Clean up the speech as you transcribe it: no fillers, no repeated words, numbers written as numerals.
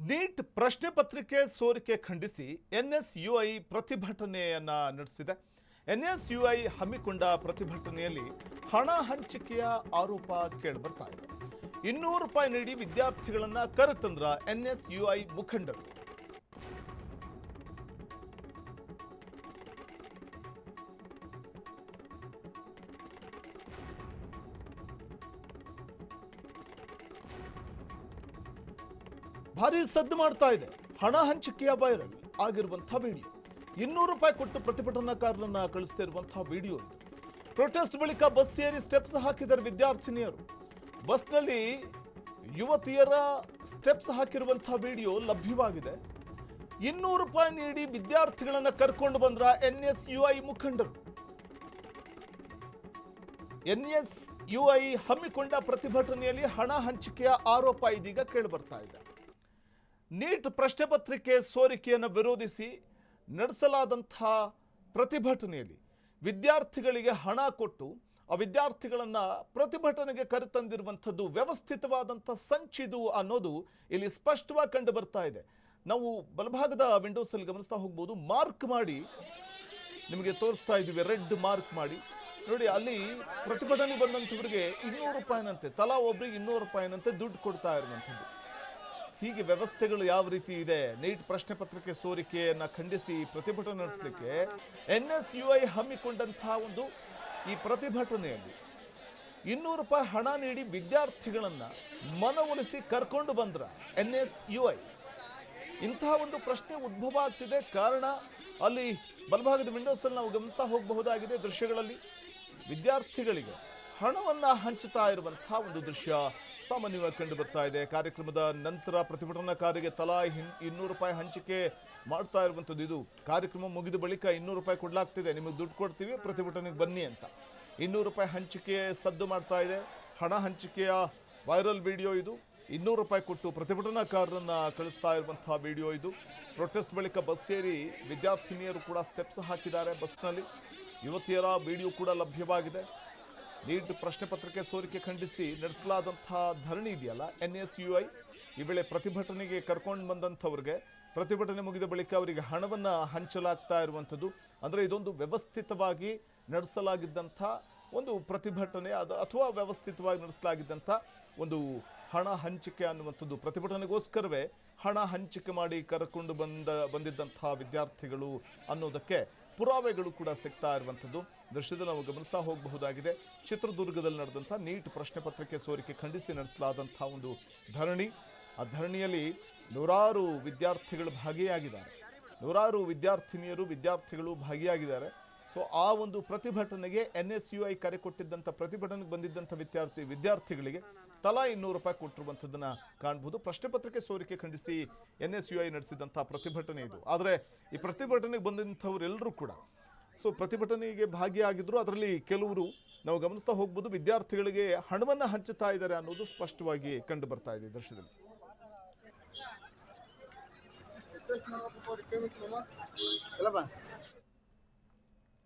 Neat ಪ್ರಶ್ನೆ ಪತ್ರಿಕೆ ಸೋರಿಕೆ ಖಂಡಿಸಿ ಎನ್ಎಸ್ಯುಐ ಪ್ರತಿಭಟನೆಯನ್ನ ನಡೆಸಿದೆ. ಎನ್ಎಸ್ಯುಐ ಹಮ್ಮಿಕೊಂಡ ಪ್ರತಿಭಟನೆಯಲ್ಲಿ ಹಣ ಹಂಚಿಕೆಯ ಆರೋಪ ಕೇಳಿಬರ್ತಾ ಇದೆ. 200 ರೂಪಾಯಿ ನೀಡಿ ವಿದ್ಯಾರ್ಥಿಗಳನ್ನ ಕರೆತಂದ್ರ ಎನ್ಎಸ್ಯುಐ ಮುಖಂಡರು. ಭಾರಿ ಸದ್ದು ಮಾಡ್ತಾ ಇದೆ. ಹಣ ಹಂಚಿಕೆಯ ವೈರಲ್ ಆಗಿರುವಂತಹ ವಿಡಿಯೋ, 200 ರೂಪಾಯಿ ಕೊಟ್ಟು ಪ್ರತಿಭಟನಾಕಾರರನ್ನ ಕಳಿಸ್ತಾ ಇರುವಂತಹ ವಿಡಿಯೋ ಇದು. ಪ್ರೊಟೆಸ್ಟ್ ಬಳಿಕ ಬಸ್ ಏರಿ ಸ್ಟೆಪ್ಸ್ ಹಾಕಿದ್ದಾರೆ ವಿದ್ಯಾರ್ಥಿನಿಯರು. ಬಸ್ನಲ್ಲಿ ಯುವತಿಯರ ಸ್ಟೆಪ್ಸ್ ಹಾಕಿರುವಂತಹ ವಿಡಿಯೋ ಲಭ್ಯವಾಗಿದೆ. 200 ರೂಪಾಯಿ ನೀಡಿ ವಿದ್ಯಾರ್ಥಿಗಳನ್ನ ಕರ್ಕೊಂಡು ಬಂದ್ರ ಎನ್ಎಸ್ಯುಐ ಮುಖಂಡರು. ಎನ್ಎಸ್ಯುಐ ಹಮ್ಮಿಕೊಂಡ ಪ್ರತಿಭಟನೆಯಲ್ಲಿ ಹಣ ಹಂಚಿಕೆಯ ಆರೋಪ ಇದೀಗ ಕೇಳಿಬರ್ತಾ ಇದೆ. ನೀಟ್ ಪ್ರಶ್ನೆ ಪತ್ರಿಕೆ ಸೋರಿಕೆಯನ್ನು ವಿರೋಧಿಸಿ ನಡೆಸಲಾದಂತಹ ಪ್ರತಿಭಟನೆಯಲ್ಲಿ ವಿದ್ಯಾರ್ಥಿಗಳಿಗೆ ಹಣ ಕೊಟ್ಟು ಆ ವಿದ್ಯಾರ್ಥಿಗಳನ್ನು ಪ್ರತಿಭಟನೆಗೆ ಕರೆತಂದಿರುವಂಥದ್ದು ವ್ಯವಸ್ಥಿತವಾದಂಥ ಸಂಚಿದು ಅನ್ನೋದು ಇಲ್ಲಿ ಸ್ಪಷ್ಟವಾಗಿ ಕಂಡು ಬರ್ತಾ ಇದೆ. ನಾವು ಬಲಭಾಗದ ವಿಂಡೋಸಲ್ಲಿ ಗಮನಿಸ್ತಾ ಹೋಗ್ಬೋದು. ಮಾರ್ಕ್ ಮಾಡಿ ನಿಮಗೆ ತೋರಿಸ್ತಾ ಇದ್ದೀವಿ, ರೆಡ್ ಮಾರ್ಕ್ ಮಾಡಿ ನೋಡಿ. ಅಲ್ಲಿ ಪ್ರತಿಭಟನೆ ಬಂದಂಥವ್ರಿಗೆ 200 ರೂಪಾಯಿನಂತೆ, ತಲಾ ಒಬ್ರಿಗೆ 200 ರೂಪಾಯಿನಂತೆ ದುಡ್ಡು ಕೊಡ್ತಾ ಇರುವಂಥದ್ದು. ಹೀಗೆ ವ್ಯವಸ್ಥೆಗಳು ಯಾವ ರೀತಿ ಇದೆ. ನೀಟ್ ಪ್ರಶ್ನೆ ಪತ್ರಿಕೆ ಸೋರಿಕೆಯನ್ನು ಖಂಡಿಸಿ ಪ್ರತಿಭಟನೆ ನಡೆಸಲಿಕ್ಕೆ ಎನ್ಎಸ್ಯುಐ ಹಮ್ಮಿಕೊಂಡಂತಹ ಒಂದು ಈ ಪ್ರತಿಭಟನೆಯಲ್ಲಿ 200 ರೂಪಾಯಿ ಹಣ ನೀಡಿ ವಿದ್ಯಾರ್ಥಿಗಳನ್ನು ಮನವೊಲಿಸಿ ಕರ್ಕೊಂಡು ಬಂದ್ರ ಎನ್ಎಸ್ಯುಐ. ಇಂತಹ ಒಂದು ಪ್ರಶ್ನೆ ಉದ್ಭವ ಆಗ್ತಿದೆ. ಕಾರಣ ಅಲ್ಲಿ ಬಲಭಾಗದ ವಿಂಡೋಸಲ್ಲಿ ನಾವು ಗಮನಿಸ್ತಾ ಹೋಗಬಹುದಾಗಿದೆ. ದೃಶ್ಯಗಳಲ್ಲಿ ವಿದ್ಯಾರ್ಥಿಗಳಿಗೆ ಹಣವನ್ನ ಹಂಚುತ್ತಾ ಇರುವಂತಹ ಒಂದು ದೃಶ್ಯ ಸಾಮಾನ್ಯವಾಗಿ ಕಂಡು ಬರ್ತಾ ಇದೆ. ಕಾರ್ಯಕ್ರಮದ ನಂತರ ಪ್ರತಿಭಟನಾಕಾರರಿಗೆ ತಲಾ 200 ರೂಪಾಯಿ ಹಂಚಿಕೆ ಮಾಡ್ತಾ ಇರುವಂಥದ್ದು. ಇದು ಕಾರ್ಯಕ್ರಮ ಮುಗಿದ ಬಳಿಕ 200 ರೂಪಾಯಿ ಕೊಡಲಾಗ್ತಿದೆ, ನಿಮಗೆ ದುಡ್ಡು ಕೊಡ್ತೀವಿ, ಪ್ರತಿಭಟನೆಗೆ ಬನ್ನಿ ಅಂತ. 200 ರೂಪಾಯಿ ಹಂಚಿಕೆ ಸದ್ದು ಮಾಡ್ತಾ ಇದೆ. ಹಣ ಹಂಚಿಕೆಯ ವೈರಲ್ ವಿಡಿಯೋ ಇದು. 200 ರೂಪಾಯಿ ಕೊಟ್ಟು ಪ್ರತಿಭಟನಾಕಾರರನ್ನ ಕಳಿಸ್ತಾ ಇರುವಂತಹ ವಿಡಿಯೋ ಇದು. ಪ್ರೊಟೆಸ್ಟ್ ಬಳಿಕ ಬಸ್ ಏರಿ ವಿದ್ಯಾರ್ಥಿನಿಯರು ಕೂಡ ಸ್ಟೆಪ್ಸ್ ಹಾಕಿದ್ದಾರೆ. ಬಸ್ನಲ್ಲಿ ಯುವತಿಯರ ವಿಡಿಯೋ ಕೂಡ ಲಭ್ಯವಾಗಿದೆ. ನೀಟ್ ಪ್ರಶ್ನೆ ಪತ್ರಿಕೆ ಸೋರಿಕೆ ಖಂಡಿಸಿ ನಡೆಸಲಾದಂತಹ ಧರಣಿ ಇದೆಯಲ್ಲ, ಎನ್ಎಸ್ಯುಐ, ಈ ವೇಳೆ ಪ್ರತಿಭಟನೆಗೆ ಕರ್ಕೊಂಡು ಬಂದಂಥವ್ರಿಗೆ ಪ್ರತಿಭಟನೆ ಮುಗಿದ ಬಳಿಕ ಅವರಿಗೆ ಹಣವನ್ನು ಹಂಚಲಾಗ್ತಾ ಇರುವಂಥದ್ದು. ಅಂದರೆ ಇದೊಂದು ವ್ಯವಸ್ಥಿತವಾಗಿ ನಡೆಸಲಾಗಿದ್ದಂಥ ಒಂದು ಪ್ರತಿಭಟನೆ ಅಥವಾ ವ್ಯವಸ್ಥಿತವಾಗಿ ನಡೆಸಲಾಗಿದ್ದಂಥ ಒಂದು ಹಣ ಹಂಚಿಕೆ ಅನ್ನುವಂಥದ್ದು. ಪ್ರತಿಭಟನೆಗೋಸ್ಕರವೇ ಹಣ ಹಂಚಿಕೆ ಮಾಡಿ ಕರ್ಕೊಂಡು ಬಂದಿದ್ದಂಥ ವಿದ್ಯಾರ್ಥಿಗಳು ಅನ್ನೋದಕ್ಕೆ ಪುರಾವೆಗಳು ಕೂಡ ಸಿಗ್ತಾ ಇರುವಂಥದ್ದು ದೃಶ್ಯದಲ್ಲಿ ನಾವು ಗಮನಿಸ್ತಾ ಹೋಗಬಹುದಾಗಿದೆ. ಚಿತ್ರದುರ್ಗದಲ್ಲಿ ನಡೆದಂಥ ನೀಟ್ ಪ್ರಶ್ನೆ ಪತ್ರಿಕೆ ಸೋರಿಕೆ ಖಂಡಿಸಿ ನಡೆಸಲಾದಂಥ ಒಂದು ಧರಣಿ. ಆ ಧರಣಿಯಲ್ಲಿ ನೂರಾರು ವಿದ್ಯಾರ್ಥಿಗಳು ಭಾಗಿಯಾಗಿದ್ದಾರೆ, ನೂರಾರು ವಿದ್ಯಾರ್ಥಿಗಳು ಭಾಗಿಯಾಗಿದ್ದಾರೆ. ಸೊ ಆ ಒಂದು ಪ್ರತಿಭಟನೆಗೆ ಎನ್ಎಸ್ಯುಐ ಕರೆ ಕೊಟ್ಟಿದ್ದಂಥ ಪ್ರತಿಭಟನೆಗೆ ಬಂದಿದ್ದಂಥ ವಿದ್ಯಾರ್ಥಿಗಳಿಗೆ ತಲಾ 200 ರೂಪಾಯಿ ಕೊಟ್ಟಿರುವಂಥದ್ದನ್ನು ಕಾಣಬಹುದು. ಪ್ರಶ್ನೆ ಪತ್ರಿಕೆ ಸೋರಿಕೆ ಖಂಡಿಸಿ ಎನ್ಎಸ್ಯುಐ ನಡೆಸಿದಂಥ ಪ್ರತಿಭಟನೆ ಇದು. ಆದರೆ ಈ ಪ್ರತಿಭಟನೆಗೆ ಬಂದಂಥವರೆಲ್ಲರೂ ಕೂಡ ಪ್ರತಿಭಟನೆಗೆ ಭಾಗಿಯಾಗಿದ್ದರು. ಅದರಲ್ಲಿ ಕೆಲವರು ನಾವು ಗಮನಿಸ್ತಾ ಹೋಗ್ಬೋದು, ವಿದ್ಯಾರ್ಥಿಗಳಿಗೆ ಹಣವನ್ನು ಹಂಚುತ್ತಾ ಇದ್ದಾರೆ ಅನ್ನೋದು ಸ್ಪಷ್ಟವಾಗಿ ಕಂಡು ಬರ್ತಾ ಇದೆ ದೃಶ್ಯದಲ್ಲಿ.